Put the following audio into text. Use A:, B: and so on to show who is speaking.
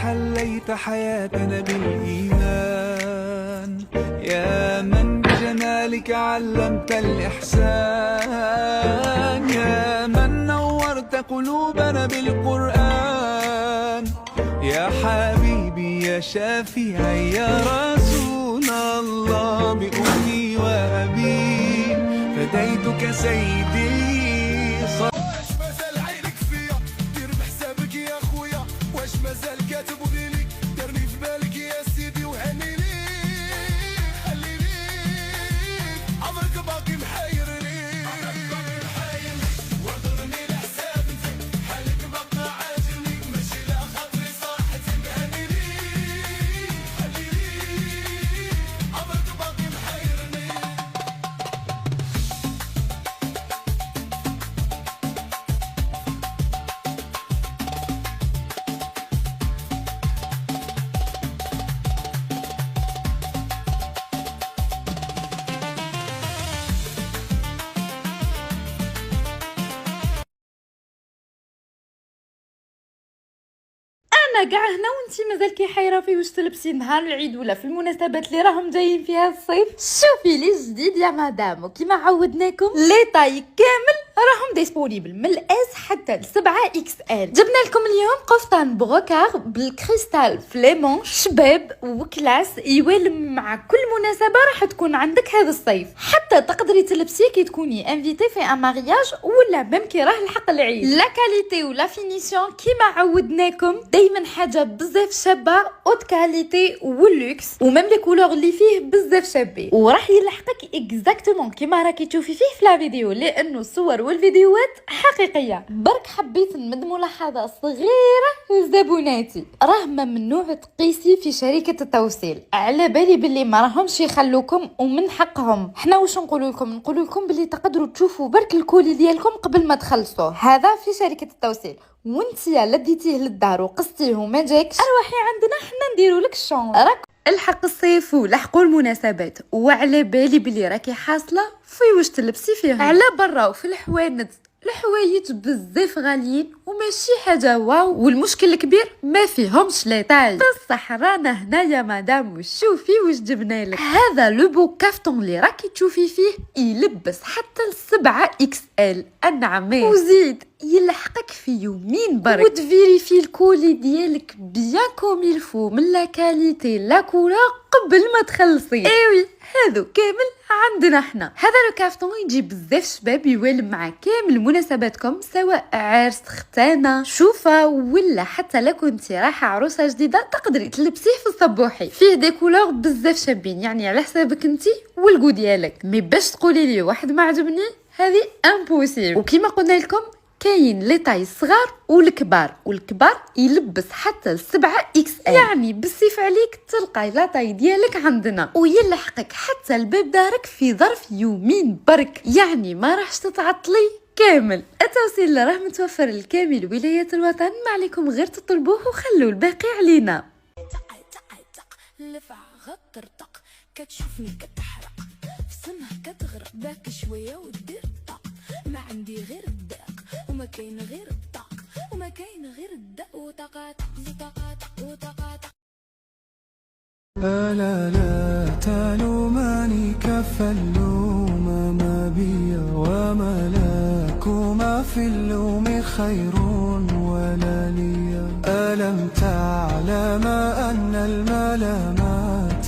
A: حليت حياتنا بالإيمان، يا من بجمالك علمت الإحسان، يا من نورت قلوبنا بالقرآن، يا حبيبي يا شافعي يا رسول الله، بأمي وأبي فديتك سيدي.
B: واش مازال عينك فيا دير بحسابك يا خويا، واش مازال كتبغي لي ديرني في بالك يا سيدي، وهني ليك خلي ليك عمرك باقي محايرني، وضرني الحساب فيك حالك باقي عاجلني، ماشي لا خاطري صاحتي هني ليك خلي ليك عمرك باقي محايرني.
C: انا كاع هنا وانتي مازال حيره في واش تلبسي نهار العيد ولا في المناسبات اللي راهم جايين فيها الصيف. شوفي لي جديد يا مدام، وكيما عودناكم لي طاي كامل راهم ديسپونيبل من الاس حتى ل 7 اكس ال. جبنا لكم اليوم قفطان بروكار بالكريستال فليمون شباب وكلاس يوالم مع كل مناسبه راح تكون عندك هذا الصيف، حتى تقدري تلبسيه كي تكوني انفيتي في ان مارياج ولا ميم كي راه الحق العيد. لا كاليتي ولا فينيسيون كيما عودناكم دايما حاجه بزاف شابه اوت كاليتي واللوكس، وميم لي كولور اللي فيه بزاف شابين، وراح يلحقك اكزاكتومون كيما راكي تشوفي فيه في لا فيديو، لانه الصور والفيديوهات حقيقيه. برك حبيت نمد ملاحظه صغيره لزبوناتي، راه ممنوع تقيسي في شركه التوصيل، على بالي باللي ما راهمش يخلوكم ومن حقهم. حنا واش نقول لكم باللي تقدروا تشوفوا برك الكولي ديالكم قبل ما تخلصوه، هذا في شركه التوصيل. وانت يا لديتيه للدار وقستيه وما جاكش، اروحي عندنا حنا نديروا لك الشون. راك الحق الصيف ولحقوا المناسبات، وعلى بالي بلي راكي حاصله في واش تلبسي فيهم. على برا وفي الحوانت الحوايج بزاف غاليين وماشي حاجه واو، والمشكل الكبير ما فيهمش لي طاي. بصح رانا هنا يا مدام وشوفي واش جبنا لك. هذا لو بو كافتون اللي راكي تشوفي فيه يلبس حتى ل 7 اكس ال النعمين، وزيد يلحقك في يومين برك، وتفيريفي الكولي ديالك بيان كوم يلفو من لا كاليتي لا كولور قبل ما تخلصي. ايوي هذو كامل عندنا حنا. هذا لو كافتون يجي بزاف شباب يوالم مع كامل مناسباتكم، سواء عرس ختانه شوفه ولا حتى لا كنتي رايحه عروسه جديده تقدري تلبسيه في الصبوحي. فيه دي كولور بزاف شابين، يعني على حسابك انتي والكو ديالك. مي باش تقولي لي واحد ما عجبني هذه امبوسيبل. وكيما قلنا لكم كاين لي طاي الصغار والكبار، والكبار يلبس حتى ل 7 اكس ال، يعني بالسيف عليك تلقاي لا طاي ديالك عندنا، ويلحقك حتى الباب دارك في ظرف يومين برك، يعني ما راحش تتعطلي كامل. التوصيل راه متوفر لكامل ولايات الوطن، ما عليكم غير تطلبوه وخلوا الباقي علينا.
D: لفع غطر طق كتشوفني كتحرق في سمها كتغرق باك شويه ودير طق، ما عندي غير الداق وما كاين غير الطاق، وما كاين غير الداق وطقات وطقات وطقات.
A: ألا لا تلومني كف اللوم ما بي وملاكما في اللوم خير ولا لي. ألم تعلم أن الملامات